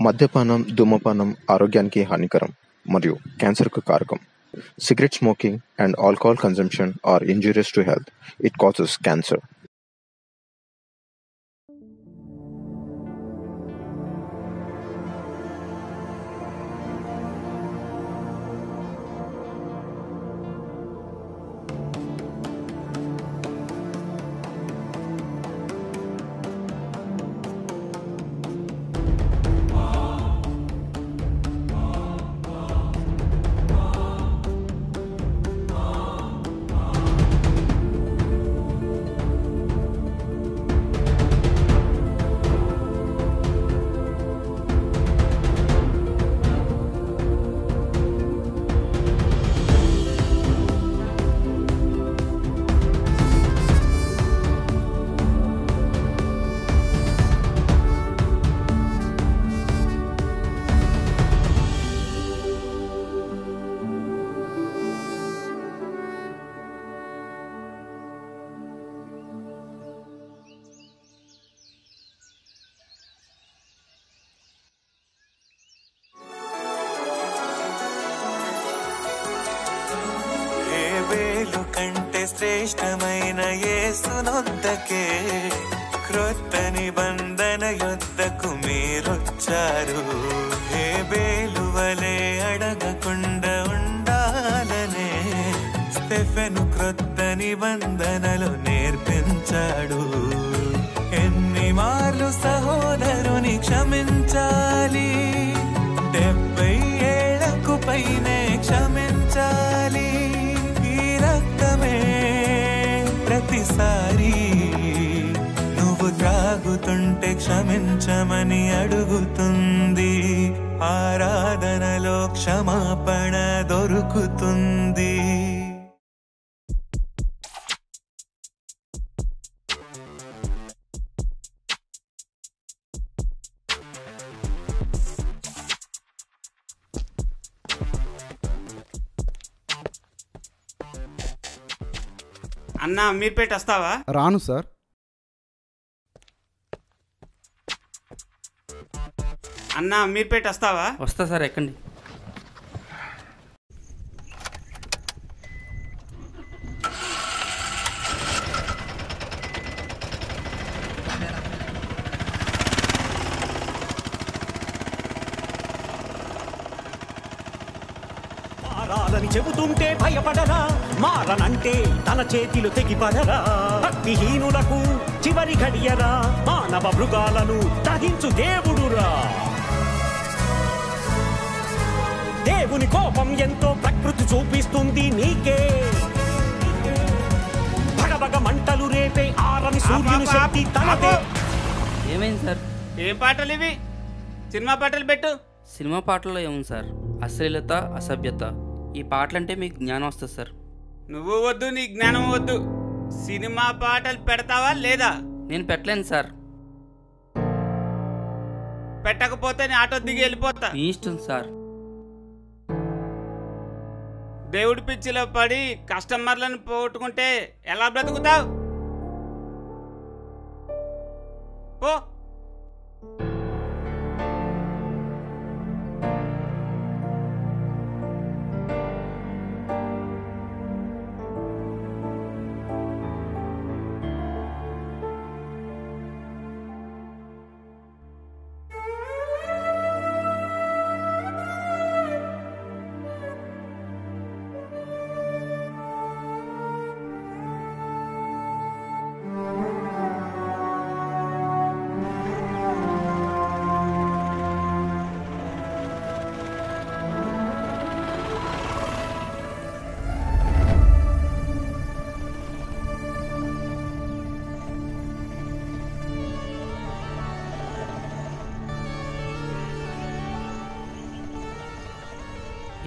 మద్యపానం, ధూమపానం ఆరోగ్యానికి హానికరం మరియు క్యాన్సర్‌కు కారకం. Cigarette smoking and alcohol consumption are injurious to health. It causes cancer. వేలు కంటే శ్రేష్టమైన యేసునొద్దకే క్రొత్త నిబంధన యొద్దకు మీరొచ్చారు. ఏ బేలు వలె అడగకుండా ఉండాలనే స్టెఫెను క్రొత్త నిబంధనలు నేర్పించాడు. ఎన్ని మార్లు సహోదరుని క్షమించాలి? 70 ఏళ్లకు పైనే క్షమించాలి. ప్రతిసారి నువ్వు త్రాగుతుంటే క్షమించమని అడుగుతుంది. ఆరాధనలో క్షమాపణ దొరుకుతుంది. అన్నా అమీర్పేట వస్తావా? రాను సార్. అన్నా అమీర్పేట వస్తావా? వస్తా సార్. ఎక్కండి. మారాలని చెబుతుంటే భయపడరా? మారనంటే తన చేతిలో తెగిపడరా? భక్తిహీనులకు చివరి గడియరా? మానవ మృగాలను దహించు దేవుడురా. దేవుని కోపం ఎంతో ప్రకృతి చూపిస్తుంది నీకే. భగభగ మంటలు రేపే ఆరని సూర్యుని శక్తి తనదే. ఏమైంది సార్? ఏం పాటలు ఇవి? సినిమా పాటలు పెట్టు. సినిమా పాటల్లో ఏముంది సార్? అశ్లీలత, అసభ్యత. ఈ పాటలంటే మీకు జ్ఞానం వస్తుంది సార్. నువ్వు వద్దు, నీ జ్ఞానం వద్దు. సినిమా పాటలు పెడతావా లేదా? నేను పెట్టలేను సార్. పెట్టకపోతే నేను ఆటో దిగి వెళ్ళిపోతా. మీ ఇష్టం సార్. దేవుడి పిచ్చిలో పడి కస్టమర్లను పోగొట్టుకుంటే ఎలా బ్రతుకుతావు? పో.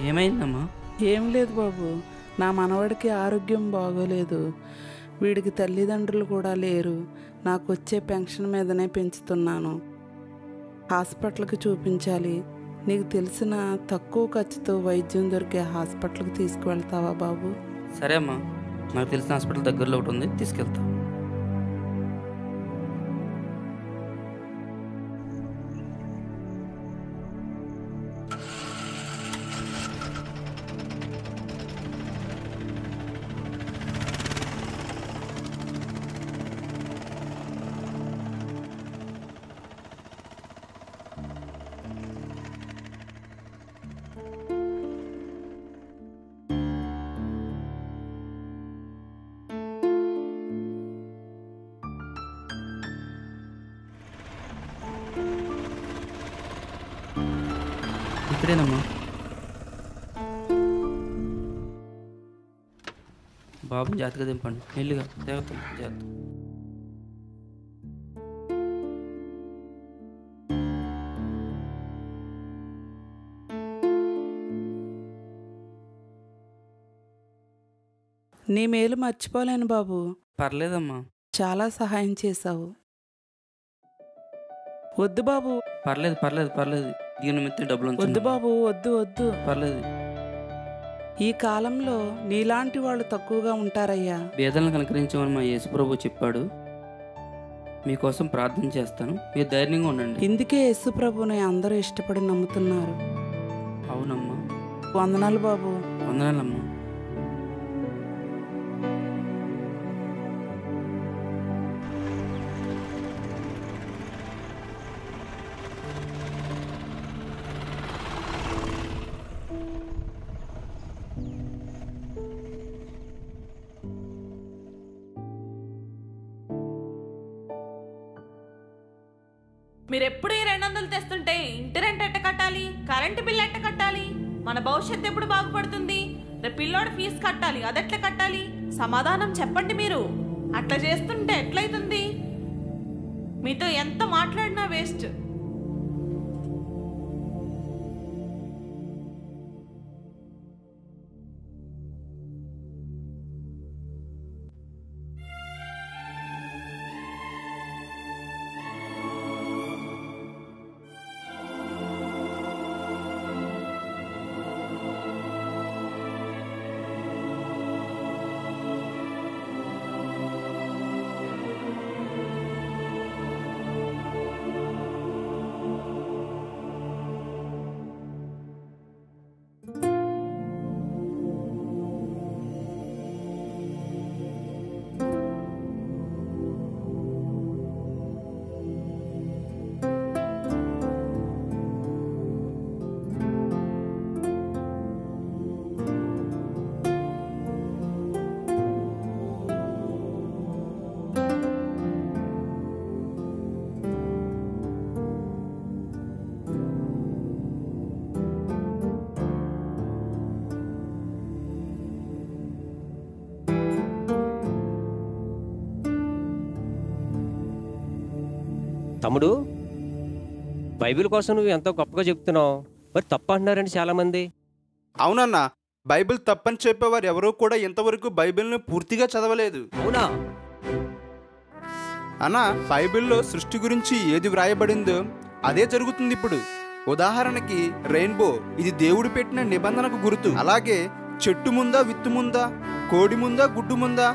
ఏమైందమ్మా? ఏం లేదు బాబు, నా మనవడికి ఆరోగ్యం బాగోలేదు. వీడికి తల్లిదండ్రులు కూడా లేరు. నాకు వచ్చే పెన్షన్ మీదనే పెంచుతున్నాను. హాస్పిటల్కి చూపించాలి. నీకు తెలిసిన తక్కువ ఖర్చుతో వైద్యం దొరికే హాస్పిటల్కి తీసుకువెళ్తావా బాబు? సరే అమ్మా, నాకు తెలిసిన హాస్పిటల్ దగ్గరలో ఒకటి ఉంది, తీసుకెళ్తా. ఇక్కడేనమ్మా. బాబుని జాగ్రత్తగా దింపండి. మెల్లిగా దేవత జాగ్రత్త. నీ మేలు మర్చిపోలేను బాబు. పర్లేదమ్మా. చాలా సహాయం చేశావు. వద్దు బాబు. పర్లేదు పర్లేదు పర్లేదు. దీని మీద డబ్బులు వద్దు ఉంచండి. బాబు, వద్దు వద్దు. పర్లేదు. ఈ కాలంలో నీలాంటి వాళ్ళు తక్కువగా ఉంటారయ్యా. పేదలను కనుకరించమని మా యేసుప్రభు చెప్పాడు. మీకోసం ప్రార్థన చేస్తాను, మీరు ధైర్యంగా ఉండండి. ఇందుకే యేసు ప్రభుని అందరూ ఇష్టపడి నమ్ముతున్నారు. అవునమ్మా. వందనాలు బాబు. వందనాలమ్మా. మీరెప్పుడు ఈ 200 తెస్తుంటే ఇంటి రెంట్ ఎట్ట కట్టాలి, కరెంటు బిల్ ఎట్ట కట్టాలి, మన భవిష్యత్తు ఎప్పుడు బాగుపడుతుంది, రేపు పిల్లోడు ఫీజు కట్టాలి, అదెట్లా కట్టాలి? సమాధానం చెప్పండి. మీరు అట్లా చేస్తుంటే ఎట్లయితుంది? మీతో ఎంత మాట్లాడినా వేస్ట్. తమ్ముడు, బైబిల్ కోసం నువ్వు ఎంతో గొప్పగా చెప్తున్నావు, మరి తప్పు అంటున్నారండి చాలామంది. అవునన్నా, బైబిల్ తప్పని చెప్పేవారు ఎవరూ కూడా ఇంతవరకు బైబిల్ని పూర్తిగా చదవలేదు. అవునా అన్నా, బైబిల్లో సృష్టి గురించి ఏది వ్రాయబడిందో అదే జరుగుతుంది ఇప్పుడు. ఉదాహరణకి రెయిన్బో, ఇది దేవుడు పెట్టిన నిబంధనకు గుర్తు. అలాగే చెట్టు ముందా విత్తు ముందా, కోడి ముందా గుడ్డు ముందా,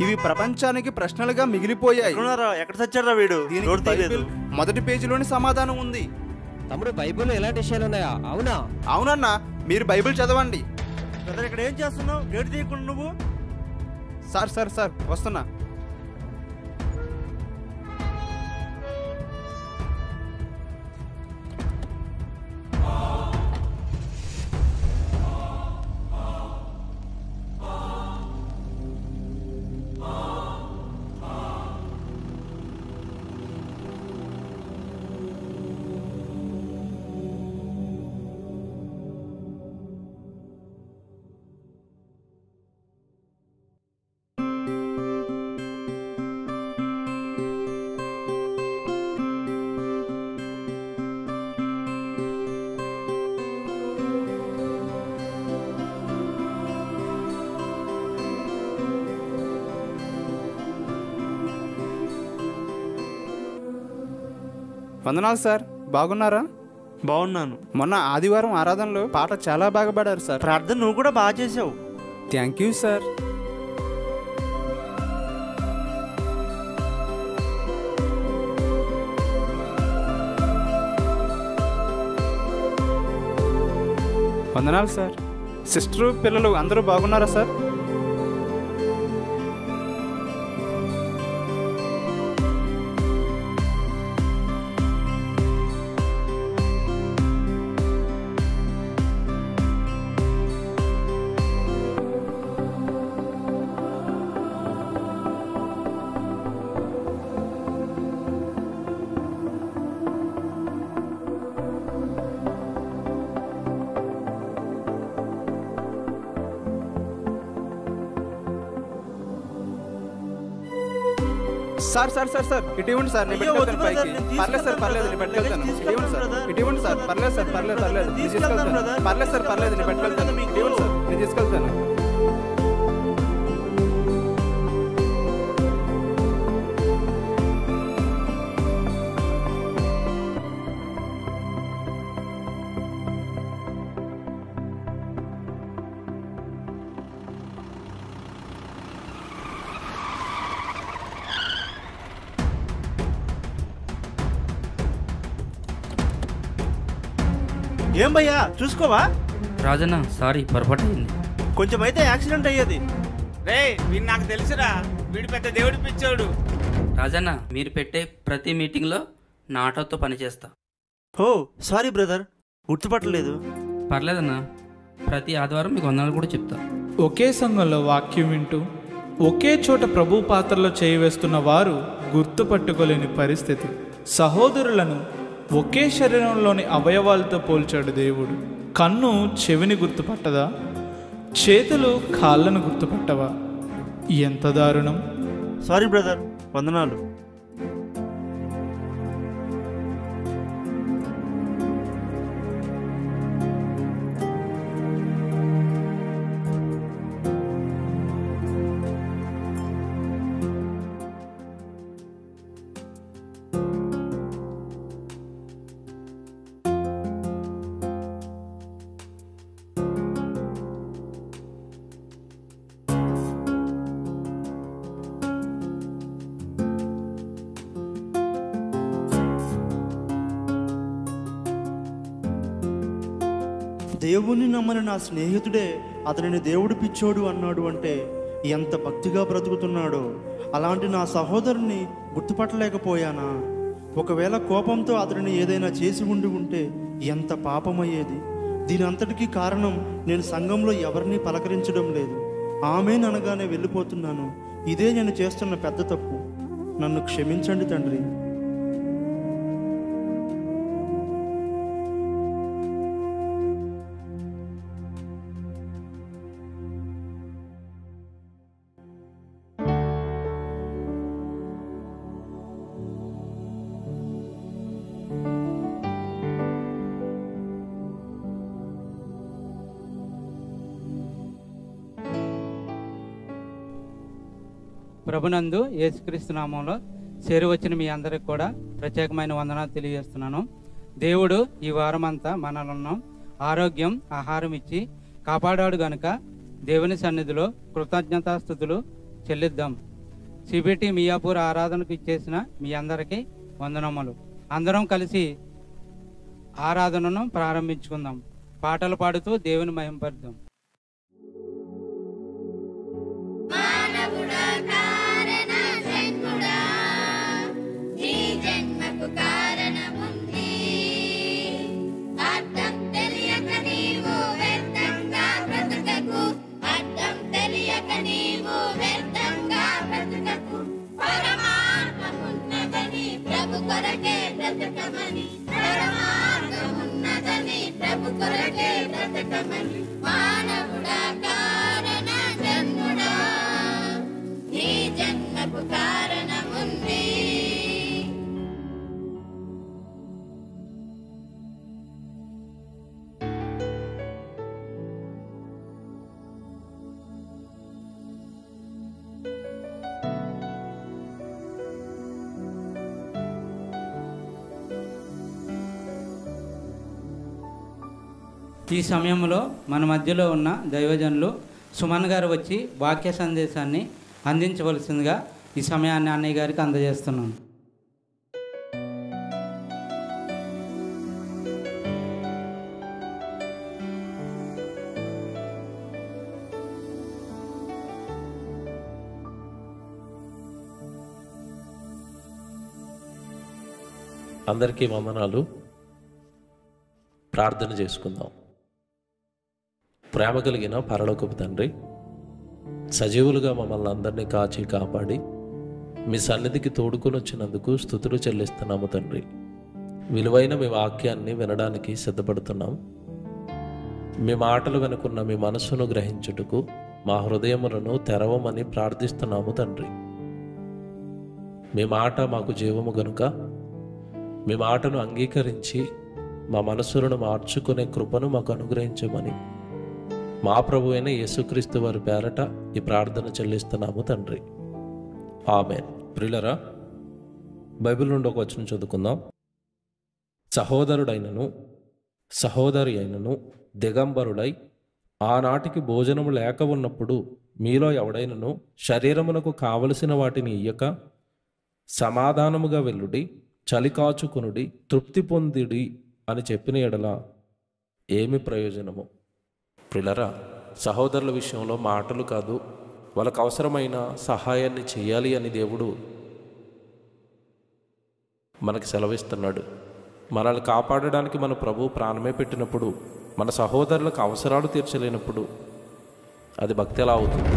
ఇవి ప్రపంచానికి ప్రశ్నలుగా మిగిలిపోయాయి. ఎక్కడ చచ్చారా వీడు? బైబిల్ మొదటి పేజీలోని సమాధానం ఉంది. తమ్ముడు, బైబిల్లో ఎలాంటి విషయాలు ఉన్నాయా? అవునా? అవునన్నా, మీరు బైబిల్ చదవండి. ఇక్కడ ఏం చేస్తున్నావు? గేటు తీయకుండా నువ్వు. సార్ సార్ సార్ వస్తున్నా. వందనాలు సార్, బాగున్నారా? బాగున్నాను. మొన్న ఆదివారం ఆరాధనలో పాట చాలా బాగా పాడారు సార్. ప్రార్థన నువ్వు కూడా బాగా చేసావు. Thank you sir. వందనాలు సార్. సిస్టరు పిల్లలు అందరూ బాగున్నారా sir? Sir sir sir sir ఇటు ఇవ్వండి సార్, నేను పెట్టుకెళ్తాను పైకి. పర్లేదు సార్, పర్లేదు, నేను పెట్టుకెళ్తాను. ఇటు ఇవ్వండి సార్, ఇటు ఇవ్వండి సార్, పర్లేదు సార్, పర్లేదు పర్లేదు, నేను తీసుకెళ్తాను. పర్లేదు సార్, పర్లేదు, నేను పెట్టుకెళ్తాను. ఇటు ఇవ్వండి సార్, నేను తీసుకెళ్తాను. ఏం భయ్యా చూసుకోవా? రాజన్న సారీ, పొరపాటు అయింది. కొంచెం అయితే యాక్సిడెంట్ అయ్యేది. రే వీడు నాకు తెలుసురా, వీడు పెద్ద దేవుడి పిచ్చోడు. రాజన్న, మీరు పెట్టే ప్రతి మీటింగ్లో నా ఆటోతో పనిచేస్తా. ఓ సారీ బ్రదర్, గుర్తుపట్టలేదు. పర్లేదన్నా, ప్రతి ఆదివారం మీకు వందనాలు కూడా చెప్తా. ఒకే సంఘంలో వాక్యం వింటూ ఒకే చోట ప్రభు పాత్రలో చేయవేస్తున్న వారు గుర్తుపట్టుకోలేని పరిస్థితి. సహోదరులను ఒకే శరీరంలోని అవయవాలతో పోల్చాడు దేవుడు. కన్ను చెవిని గుర్తుపట్టదా? చేతులు కాళ్ళను గుర్తుపట్టవా? ఎంత దారుణం. సారీ బ్రదర్, వందనాలు. దేవుణ్ణి నమ్మని నా స్నేహితుడే అతనిని దేవుడు పిచ్చోడు అన్నాడు అంటే ఎంత భక్తిగా బ్రతుకుతున్నాడో. అలాంటి నా సహోదరుని గుర్తుపట్టలేకపోయానా? ఒకవేళ కోపంతో అతనిని ఏదైనా చేసి ఉంటే ఎంత పాపమయ్యేది. దీని అంతటికీ కారణం నేను సంఘంలో ఎవరిని పలకరించడం లేదు. ఆమెన్ అనగానే వెళ్ళిపోతున్నాను. ఇదే నేను చేస్తున్న పెద్ద తప్పు. నన్ను క్షమించండి తండ్రి. ప్రభునందు యేసుక్రీస్తు నామంలో చేరువచ్చిన మీ అందరికి కూడా ప్రత్యేకమైన వందనాలు తెలియజేస్తున్నాను. దేవుడు ఈ వారం అంతా మనలను ఆరోగ్యం, ఆహారం ఇచ్చి కాపాడాడు గనుక దేవుని సన్నిధిలో కృతజ్ఞతాస్తుతులు చెల్లిద్దాం. సిబిటి మియాపూర్ ఆరాధనకు ఇచ్చేసిన మీ అందరికీ వందనములు. అందరం కలిసి ఆరాధనను ప్రారంభించుకుందాం. పాటలు పాడుతూ దేవుని మహింపరుద్దాం. ఈ సమయంలో మన మధ్యలో ఉన్న దైవజనులు సుమన్ గారు వచ్చి వాక్య సందేశాన్ని అందించవలసిందిగా ఈ సమయాన్ని అన్నయ్య గారికి అందజేస్తున్నాను. అందరికీ వందనాలు. ప్రార్థన చేసుకుందాం. ప్రేమ కలిగిన పరలోకపు తండ్రి, సజీవులుగా మమ్మల్ని అందరినీ కాచి కాపాడి మీ సన్నిధికి తోడుకొని వచ్చినందుకు స్తుతులు చెల్లిస్తున్నాము తండ్రి. విలువైన మీ వాక్యాన్ని వినడానికి సిద్ధపడుతున్నాం. మీ మాటలు వెనుకున్న మీ మనస్సును గ్రహించుటకు మా హృదయములను తెరవమని ప్రార్థిస్తున్నాము తండ్రి. మీ మాట మాకు జీవము గనుక మీ మాటను అంగీకరించి మా మనస్సులను మార్చుకునే కృపను మాకు అనుగ్రహించమని మా ప్రభు అయిన యేసుక్రీస్తు వారి పేరట ఈ ప్రార్థన చెల్లిస్తున్నాము తండ్రి. ఆమేన్. ప్రియులరా, బైబిల్ నుండి ఒక వచనం చదువుకుందాం. సహోదరుడైనను సహోదరి అయినను దిగంబరుడై ఆనాటికి భోజనము లేక ఉన్నప్పుడు మీలో ఎవడైనను శరీరమునకు కావలసిన వాటిని ఇయ్యక సమాధానముగా వెల్లుడి, చలి కాచుకునుడి, తృప్తి పొందిడి అని చెప్పిన ఎడల ఏమి ప్రయోజనము? ప్రియులరా, సహోదరుల విషయంలో మాటలు కాదు, వాళ్ళకు అవసరమైన సహాయాన్ని చేయాలి అని దేవుడు మనకి సెలవిస్తున్నాడు. మనల్ని కాపాడడానికి మన ప్రభు ప్రాణమే పెట్టినప్పుడు మన సహోదరులకు అవసరాలు తీర్చలేనప్పుడు అది భక్తి ఎలా అవుతుంది?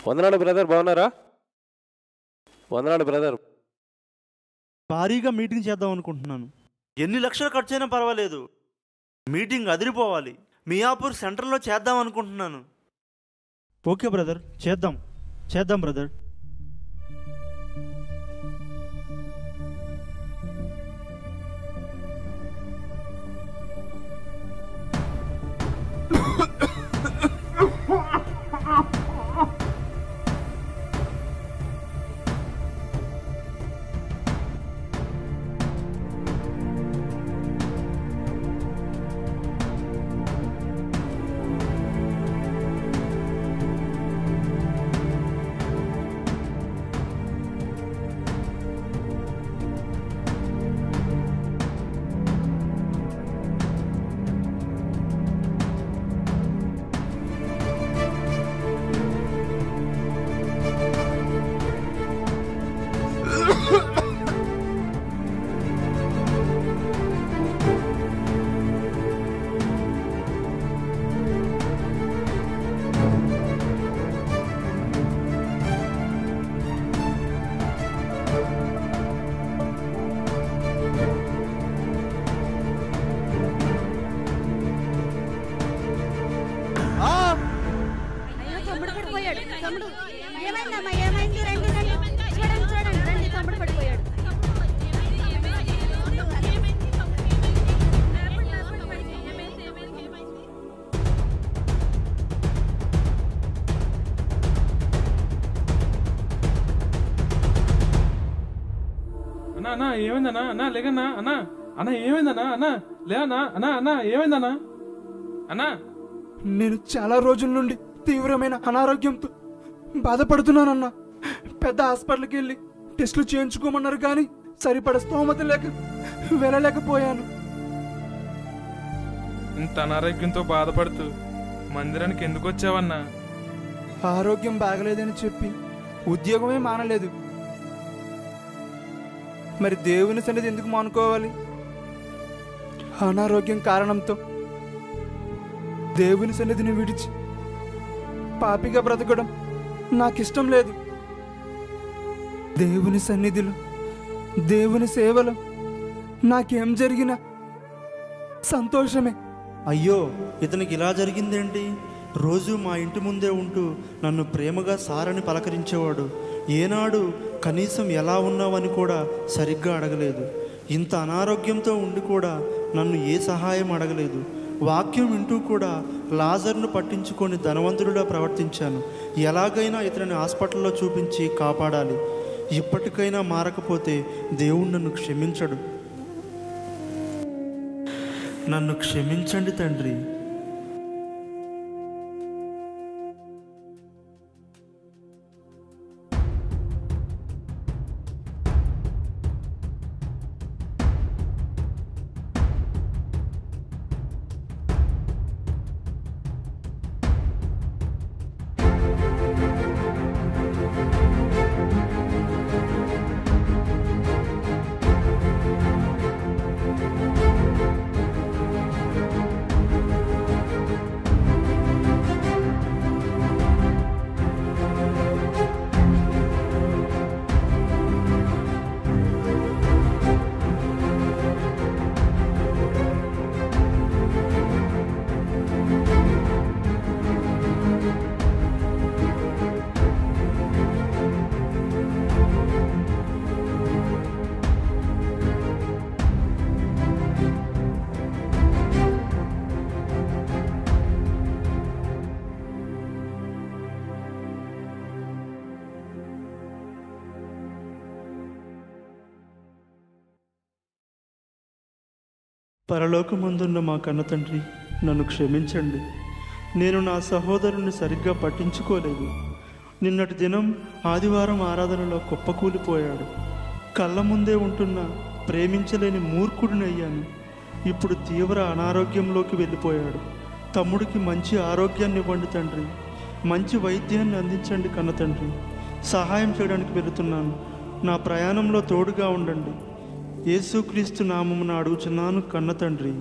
వందనాలు బ్రదర్, బాగున్నారా? వందనాలు బ్రదర్. భారీగా మీటింగ్ చేద్దాం అనుకుంటున్నాను. ఎన్ని లక్షలు ఖర్చు అయినా పర్వాలేదు, మీటింగ్ అదిరిపోవాలి. మియాపూర్ సెంటర్లో చేద్దాం అనుకుంటున్నాను. ఓకే బ్రదర్, చేద్దాం బ్రదర్. అన్నా ఏమైందన్నా? అన్నా లేకన్నా అన్నా. అన్నా ఏమైందన్నా? అన్నా లేనా? అన్నా అన్నా ఏమైందన్నా? అన్నా, నేను చాలా రోజుల నుండి తీవ్రమైన అనారోగ్యంతో బాధపడుతున్నానన్నా. పెద్ద హాస్పిటల్కి వెళ్ళి టెస్టులు చేయించుకోమన్నారు, కానీ సరిపడ స్తోమత లేక వెళ్ళలేకపోయాను. ఇంత అనారోగ్యంతో బాధపడుతూ మందిరానికి ఎందుకు వచ్చావన్నా? ఆరోగ్యం బాగలేదని చెప్పి ఉద్యోగమే మానలేదు. మరి దేవుని సన్నిధి ఎందుకు మానుకోవాలి? అనారోగ్యం కారణంతో దేవుని సన్నిధిని విడిచి పాపిగా బ్రతకడం నాకిష్టం లేదు. దేవుని సన్నిధిలో, దేవుని సేవలో నాకేం జరిగినా సంతోషమే. అయ్యో, ఇతనికి ఇలా జరిగిందేంటి? రోజు మా ఇంటి ముందే ఉంటూ నన్ను ప్రేమగా సారని పలకరించేవాడు. ఏనాడు కనీసం ఎలా ఉన్నావని కూడా సరిగ్గా అడగలేదు. ఇంత అనారోగ్యంతో ఉండి కూడా నన్ను ఏ సహాయం అడగలేదు. వాక్యం వింటూ కూడా లాజర్ను పట్టించుకొని ధనవంతుడిలా ప్రవర్తించాను. ఎలాగైనా ఇతనిని హాస్పిటల్లో చూపించి కాపాడాలి. ఇప్పటికైనా మారకపోతే దేవుడు నన్ను క్షమించడు. నన్ను క్షమించండి తండ్రి. పరలోకమందున్న మా కన్న తండ్రి, నన్ను క్షమించండి. నేను నా సహోదరుని సరిగ్గా పట్టించుకోలేదు. నిన్నటి దినం ఆదివారం ఆరాధనలో కుప్పకూలిపోయాడు. కళ్ళ ముందే ఉంటున్న ప్రేమించలేని మూర్ఖుడినయ్యాను. ఇప్పుడు తీవ్ర అనారోగ్యంలోకి వెళ్ళిపోయాడు. తమ్ముడికి మంచి ఆరోగ్యాన్ని ఇవ్వండి తండ్రి. మంచి వైద్యాన్ని అందించండి కన్న తండ్రి. సహాయం చేయడానికి వెళుతున్నాను. నా ప్రయాణంలో తోడుగా ఉండండి. యేసుక్రీస్తు నామమున అడుగుచున్నాను కన్న తండ్రి.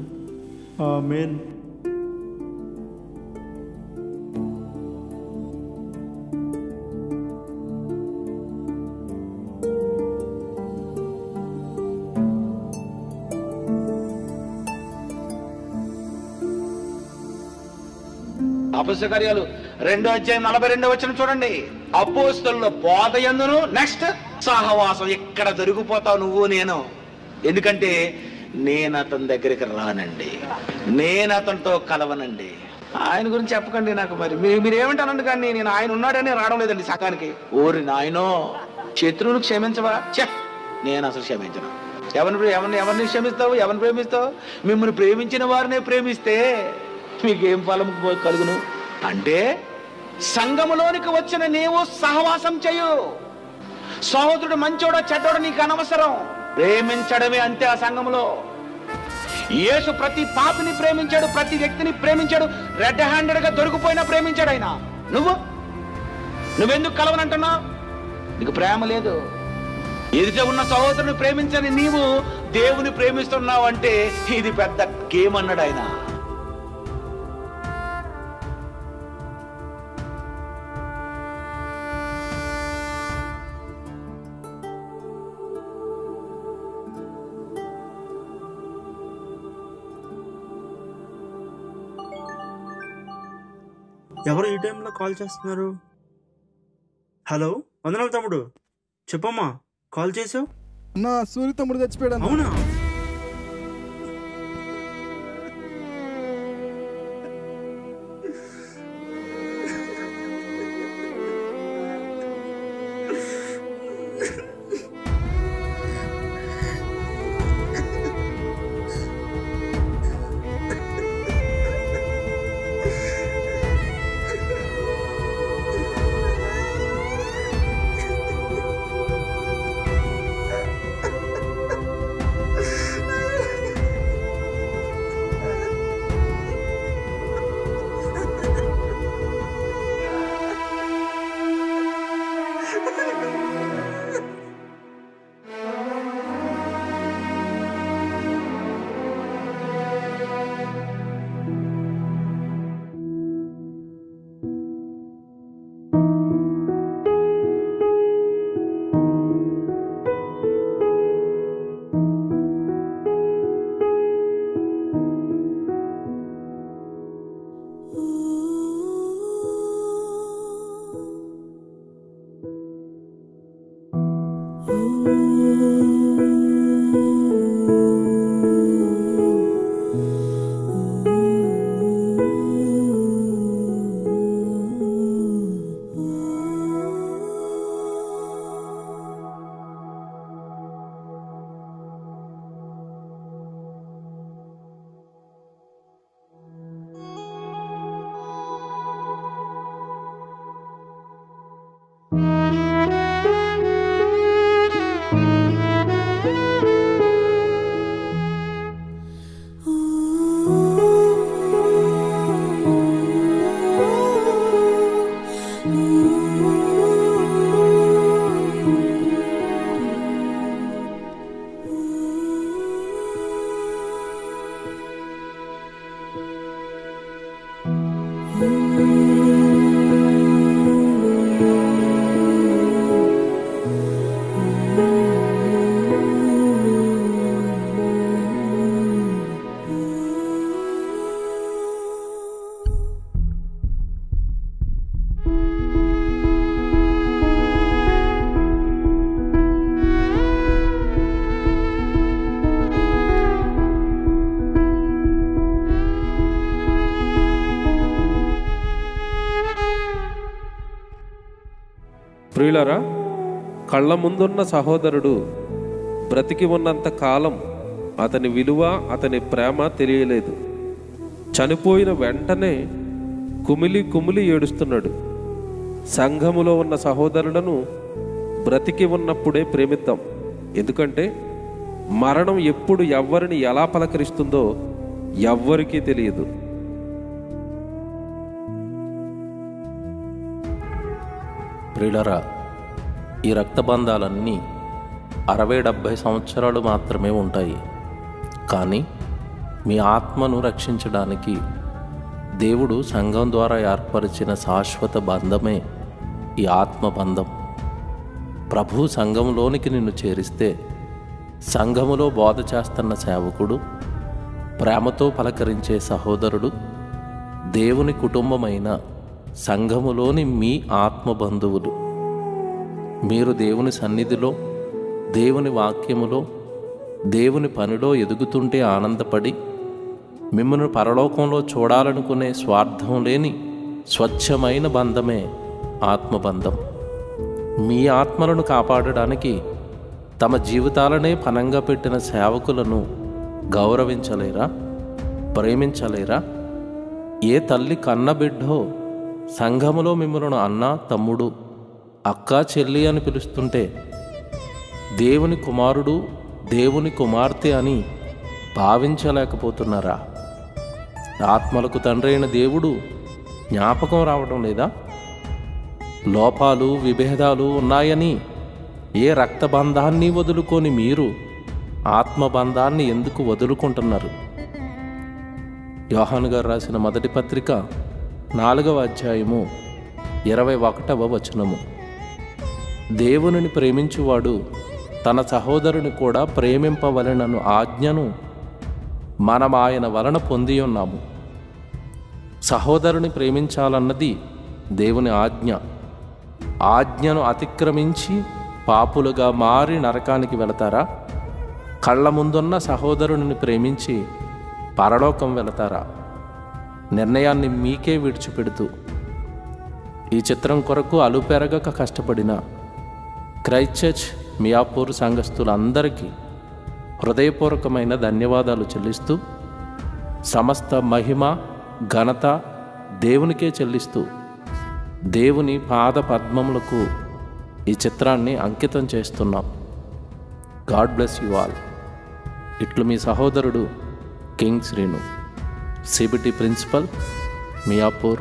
ఆమేన్. అపొస్తలుల కార్యాలు 2:42 చూడండి. అపోస్తలుల బోధ యందును, నెక్స్ట్ సహవాసం. ఇక్కడ దొరికిపోతావు నువ్వు నేను. ఎందుకంటే నేను అతని దగ్గరికి రానండి, నేను అతనితో కలవనండి. ఆయన గురించి చెప్పకండి నాకు. మరి మీరు ఏమంటానండి, కానీ నేను ఆయన ఉన్నాడని రావడం లేదండి సకానికి. ఓరి నాయనో, శత్రువును క్షమించవా? నేను అసలు క్షమించను. ఎవరిని క్షమిస్తావు? ఎవరిని ప్రేమిస్తావు? మిమ్మల్ని ప్రేమించిన వారినే ప్రేమిస్తే మీకేం ఫలం కలుగును? అంటే సంఘములోనికి వచ్చిన నీవు సహవాసం చేయు. సహోదరుడు మంచోడో చెడ్డోడో నీకు అనవసరం. ప్రేమించడమే అంతే. ఆ సంఘములో యేసు ప్రతి పాపిని ప్రేమించాడు, ప్రతి వ్యక్తిని ప్రేమించాడు. రెడ్ హ్యాండెడ్ గా దొరికిపోయినా ప్రేమించాడు ఆయన. నువ్వెందుకు కలవనంటున్నావు? నీకు ప్రేమ లేదు. ఎదుట ఉన్న సహోదరుని ప్రేమించని నీవు దేవుని ప్రేమిస్తున్నావు అంటే ఇది పెద్ద గేమ్ అన్నాడు ఆయన. ఎవరు ఈ టైంలో కాల్ చేస్తున్నారు? హలో, వందనాలు తమ్ముడు. చెప్పమ్మా, కాల్ చేసావు? నా సూర్య తమ్ముడు చచ్చిపోయాడు. అవునా? ప్రియులారా, కళ్ళ ముందున్న సహోదరుడు బ్రతికి ఉన్నంత కాలం అతని విలువ, అతని ప్రేమ తెలియలేదు. చనిపోయిన వెంటనే కుమిలి కుమిలి ఏడుస్తున్నాడు. సంఘములో ఉన్న సహోదరులను బ్రతికి ఉన్నప్పుడే ప్రేమిద్దాం. ఎందుకంటే మరణం ఎప్పుడు ఎవ్వరిని ఎలా పలకరిస్తుందో ఎవ్వరికీ తెలియదు. ప్రియులరా, ఈ రక్తబంధాలన్నీ 60-70 సంవత్సరాలు మాత్రమే ఉంటాయి. కానీ మీ ఆత్మను రక్షించడానికి దేవుడు సంఘం ద్వారా ఏర్పరిచిన శాశ్వత బంధమే ఈ ఆత్మబంధం. ప్రభు సంఘంలోనికి నిన్ను చేరిస్తే సంఘములో బోధ చేస్తున్న సేవకుడు, ప్రేమతో పలకరించే సహోదరుడు, దేవుని కుటుంబమైన సంఘములోని మీ ఆత్మబంధువులు. మీరు దేవుని సన్నిధిలో, దేవుని వాక్యములో, దేవుని పనిలో ఎదుగుతుంటే ఆనందపడి మిమ్మల్ని పరలోకంలో చూడాలనుకునే స్వార్థం లేని స్వచ్ఛమైన బంధమే ఆత్మబంధం. మీ ఆత్మలను కాపాడడానికి తమ జీవితాలనే పణంగా పెట్టిన సేవకులను గౌరవించలేరా? ప్రేమించలేరా? ఏ తల్లి కన్నబిడ్డో సంఘములో మిమ్మల్ని అన్న, తమ్ముడు, అక్క, చెల్లి అని పిలుస్తుంటే దేవుని కుమారుడు, దేవుని కుమార్తె అని భావించలేకపోతున్నారా? ఆత్మలకు తండ్రి అయిన దేవుడు జ్ఞాపకం రావడం లేదా? లోపాలు, విభేదాలు ఉన్నాయని ఏ రక్తబంధాన్ని వదులుకొని మీరు ఆత్మబంధాన్ని ఎందుకు వదులుకుంటున్నారు? యోహాను గారు రాసిన మొదటి పత్రిక 4వ అధ్యాయము 21వ వచనము. దేవునిని ప్రేమించువాడు తన సహోదరుని కూడా ప్రేమింపవలెనను ఆజ్ఞను మనం ఆయన వలన పొంది ఉన్నాము. సహోదరుని ప్రేమించాలన్నది దేవుని ఆజ్ఞ. ఆజ్ఞను అతిక్రమించి పాపులుగా మారి నరకానికి వెళతారా? కళ్ళ ముందున్న సహోదరుని ప్రేమించి పరలోకం వెళతారా? నిర్ణయాన్ని మీకే విడిచిపెడుతూ ఈ చిత్రం కొరకు అలుపెరగక కష్టపడిన క్రైస్ట్ చర్చ్ మియాపూర్ సంఘస్థులందరికీ హృదయపూర్వకమైన ధన్యవాదాలు చెల్లిస్తూ, సమస్త మహిమ ఘనత దేవునికే చెల్లిస్తూ దేవుని పాద పద్మములకు ఈ చిత్రాన్ని అంకితం చేస్తున్నాం. God bless you all. ఇట్లు మీ సహోదరుడు king Srinu, CBT principal, Miyapur,